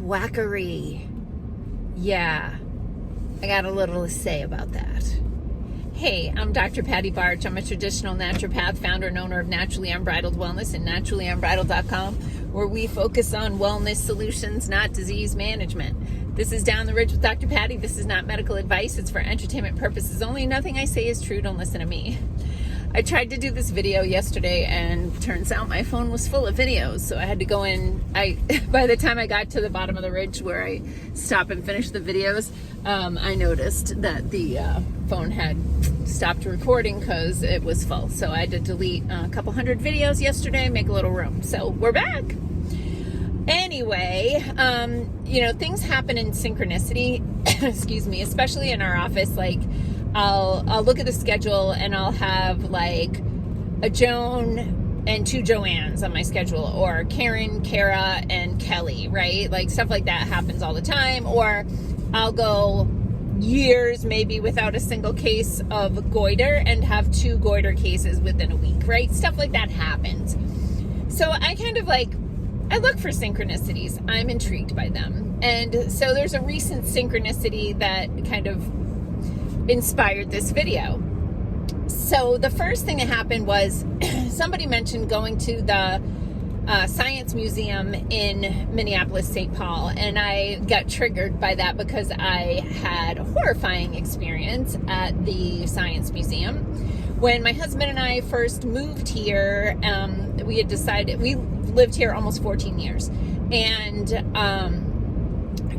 quackery. Yeah, I got a little to say about that. Hey, I'm Dr. Patty Barch. I'm a traditional naturopath, founder and owner of Naturally Unbridled Wellness and naturallyunbridled.com, where we focus on wellness solutions, not disease management. This is Down the Ridge with Dr. Patty. This is not medical advice. It's for entertainment purposes only. Nothing I say is true. Don't listen to me. I tried to do this video yesterday, and turns out my phone was full of videos, so I had to go in. By the time I got to the bottom of the ridge where I stop and finish the videos, I noticed that the phone had stopped recording because it was full. So I had to delete a couple hundred videos yesterday, make a little room. So we're back. Anyway, things happen in synchronicity, excuse me, especially in our office. Like, I'll look at the schedule and I'll have like a Joan and two Joannes on my schedule, or Karen, Kara, and Kelly, right? Like stuff like that happens all the time. Or I'll go years maybe without a single case of goiter and have two goiter cases within a week, right? Stuff like that happens. So I kind of I look for synchronicities. I'm intrigued by them. And so there's a recent synchronicity that kind of inspired this video. So the first thing that happened was somebody mentioned going to the Science Museum in Minneapolis, St. Paul, and I got triggered by that because I had a horrifying experience at the Science Museum. When my husband and I first moved here, we had decided, we lived here almost 14 years, and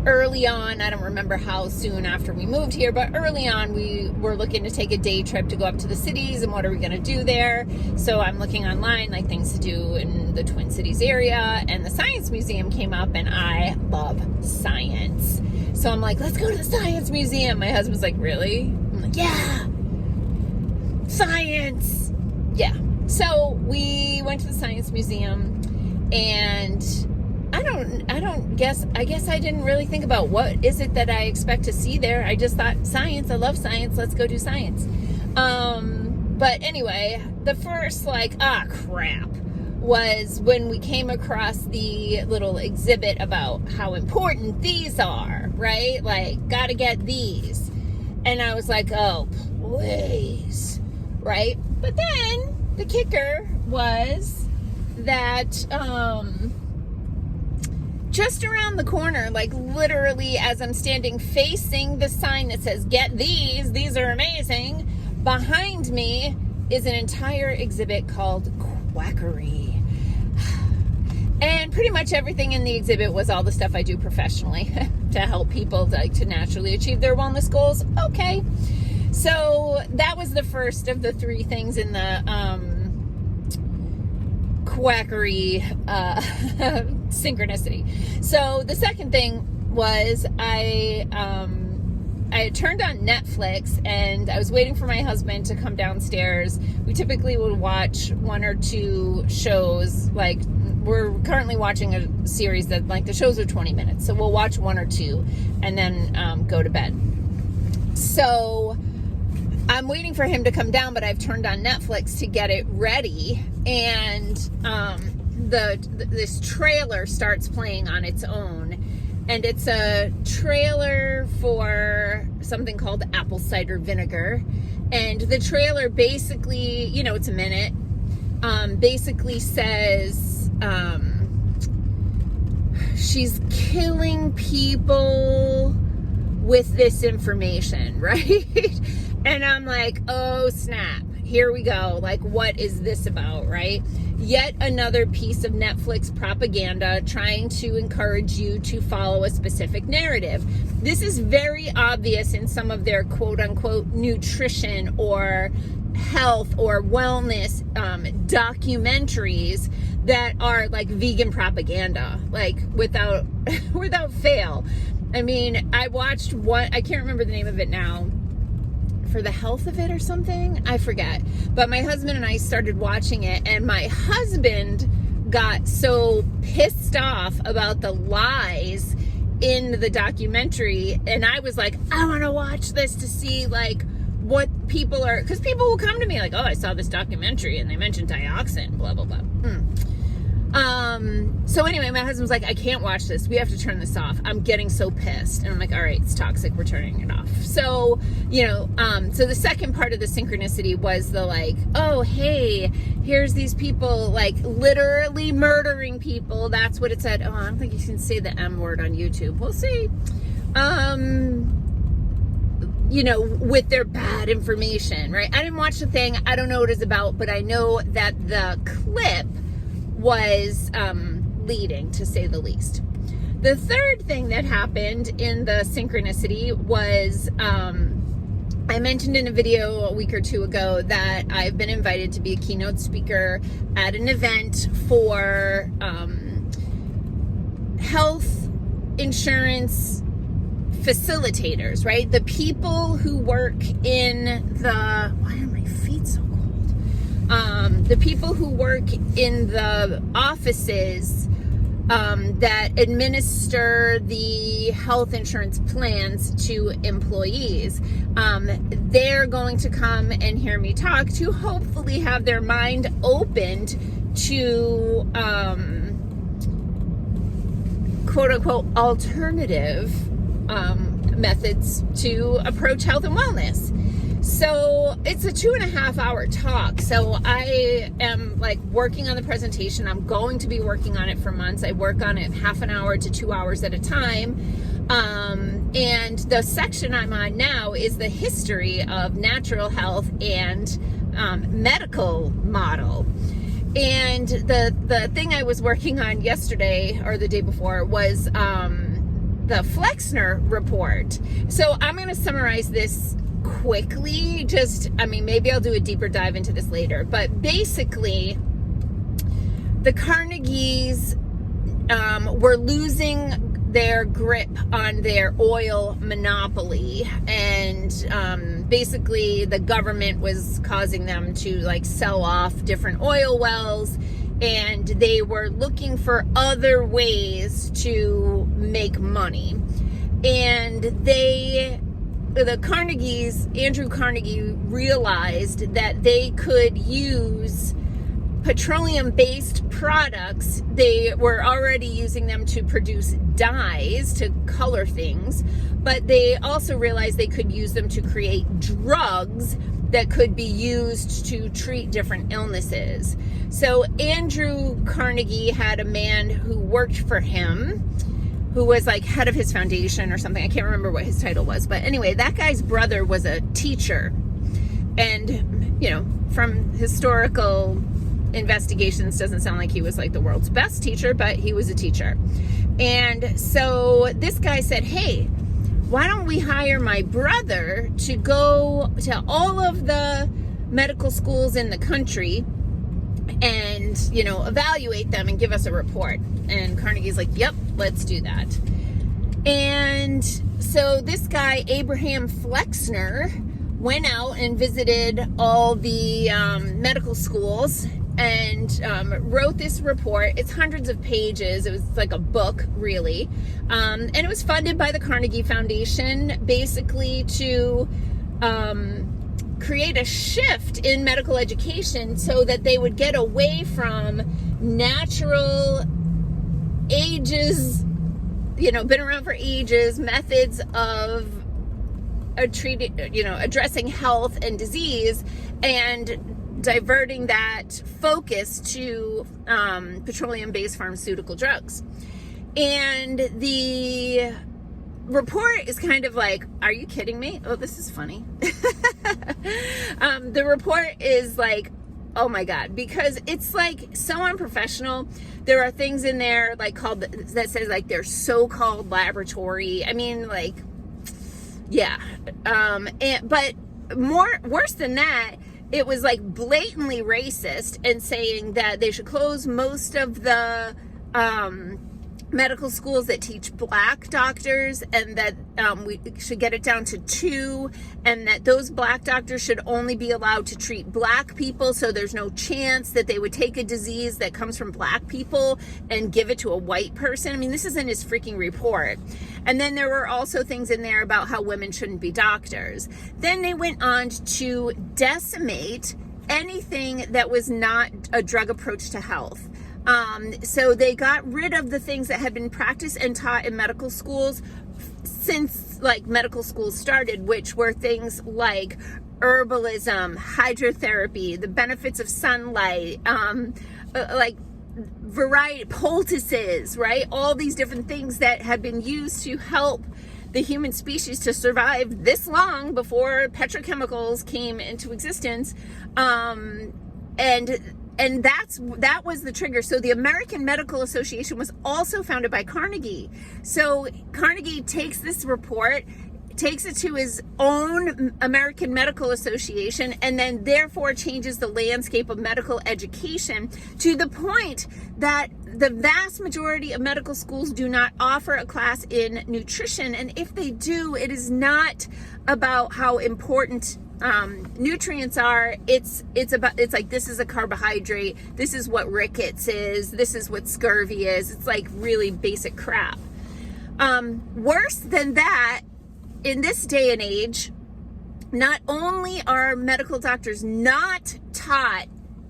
early on, I don't remember how soon after we moved here, but early on we were looking to take a day trip to go up to the cities, and what are we going to do there? So I'm looking online, like things to do in the Twin Cities area, and the Science Museum came up, and I love science. So I'm like, let's go to the Science Museum. My husband's like, really? I'm like, yeah, science. Yeah. So we went to the Science Museum, and I guess I didn't really think about what is it that I expect to see there. I just thought science, I love science, let's go do science. But anyway, the first crap was when we came across the little exhibit about how important these are, right? Like, gotta get these. And I was like, oh, please, right? But then the kicker was that, just around the corner, like literally as I'm standing facing the sign that says, get these are amazing, behind me is an entire exhibit called Quackery. And pretty much everything in the exhibit was all the stuff I do professionally to help people to naturally achieve their wellness goals. Okay. So that was the first of the three things in the quackery synchronicity. So the second thing was I had turned on Netflix, and I was waiting for my husband to come downstairs. We typically would watch one or two shows. Like, we're currently watching a series that the shows are 20 minutes, so we'll watch one or two and then go to bed. So I'm waiting for him to come down, but I've turned on Netflix to get it ready, and this trailer starts playing on its own, and it's a trailer for something called apple cider vinegar. And the trailer basically, it's a minute, basically says she's killing people with this information, right? And I'm like, oh snap, here we go. Like, what is this about, right? Yet another piece of Netflix propaganda trying to encourage you to follow a specific narrative. This is very obvious in some of their quote unquote nutrition or health or wellness documentaries that are like vegan propaganda, like without fail. I mean, I watched one, I can't remember the name of it now, For the Health of It or something, I forget. But my husband and I started watching it, and my husband got so pissed off about the lies in the documentary, and I was like, I want to watch this to see what people are, because people will come to me like, oh, I saw this documentary and they mentioned dioxin, blah blah blah. So anyway, my husband's like, I can't watch this. We have to turn this off. I'm getting so pissed. And I'm like, all right, it's toxic. We're turning it off. So, so the second part of the synchronicity was the like, oh, hey, here's these people like literally murdering people. That's what it said. Oh, I don't think you can say the M word on YouTube. We'll see. With their bad information, right? I didn't watch the thing. I don't know what it's about, but I know that the clip was leading, to say the least. The third thing that happened in the synchronicity was I mentioned in a video a week or two ago that I've been invited to be a keynote speaker at an event for health insurance facilitators, right? The people who work in the, why are my feet so cold? The people who work in the offices that administer the health insurance plans to employees. They're going to come and hear me talk to hopefully have their mind opened to quote unquote alternative methods to approach health and wellness. So it's a 2.5 hour talk. So I am like working on the presentation. I'm going to be working on it for months. I work on it half an hour to 2 hours at a time. And the section I'm on now is the history of natural health and medical model. And the thing I was working on yesterday or the day before was the Flexner report. So I'm going to summarize this quickly. Maybe I'll do a deeper dive into this later. But basically, the Carnegies were losing their grip on their oil monopoly. And basically, the government was causing them to like sell off different oil wells. And they were looking for other ways to make money. And the Carnegies, Andrew Carnegie realized that they could use petroleum-based products. They were already using them to produce dyes, to color things, but they also realized they could use them to create drugs that could be used to treat different illnesses. So Andrew Carnegie had a man who worked for him, who was like head of his foundation or something. I can't remember what his title was. But anyway, that guy's brother was a teacher. And, from historical investigations, doesn't sound like he was like the world's best teacher, but he was a teacher. And so this guy said, hey, why don't we hire my brother to go to all of the medical schools in the country and, evaluate them and give us a report? And Carnegie's like, yep, let's do that. And so this guy, Abraham Flexner, went out and visited all the medical schools and wrote this report. It's hundreds of pages. It was like a book, really. And it was funded by the Carnegie Foundation, basically to create a shift in medical education so that they would get away from natural ages, been around for ages, methods of addressing health and disease, and diverting that focus to petroleum-based pharmaceutical drugs. And the report is kind of like, are you kidding me? Oh, this is funny. The report is like, oh my God, because it's like so unprofessional. There are things in there like called that says like they're so-called laboratory. Yeah. But worse than that, it was like blatantly racist and saying that they should close most of the medical schools that teach black doctors, and that we should get it down to 2, and that those black doctors should only be allowed to treat black people, so there's no chance that they would take a disease that comes from black people and give it to a white person. I mean, this is in his freaking report. And then there were also things in there about how women shouldn't be doctors. Then they went on to decimate anything that was not a drug approach to health. So they got rid of the things that had been practiced and taught in medical schools since like medical schools started, which were things like herbalism, hydrotherapy, the benefits of sunlight, like variety poultices, right? All these different things that have been used to help the human species to survive this long before petrochemicals came into existence. And that was the trigger. So the American Medical Association was also founded by Carnegie. So Carnegie takes this report, takes it to his own American Medical Association, and then therefore changes the landscape of medical education to the point that the vast majority of medical schools do not offer a class in nutrition. And if they do, it is not about how important nutrients are. It's like, this is a carbohydrate, this is what rickets is, this is what scurvy is. It's like really basic crap. Worse than that, in this day and age, not only are medical doctors not taught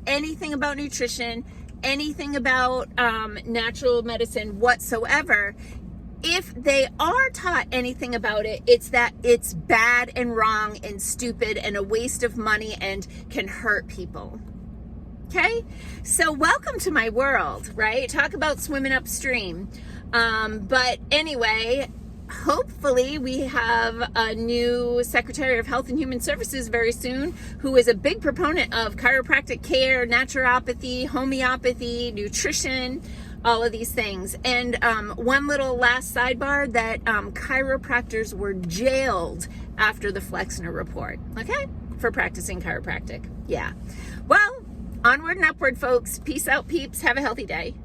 anything about nutrition, anything about natural medicine whatsoever, if they are taught anything about it, it's that it's bad and wrong and stupid and a waste of money and can hurt people. Okay? So welcome to my world, right? Talk about swimming upstream. But anyway, hopefully we have a new Secretary of Health and Human Services very soon who is a big proponent of chiropractic care, naturopathy, homeopathy, nutrition, all of these things. And one little last sidebar, that chiropractors were jailed after the Flexner report, okay, for practicing chiropractic. Yeah. Well, onward and upward, folks. Peace out, peeps. Have a healthy day.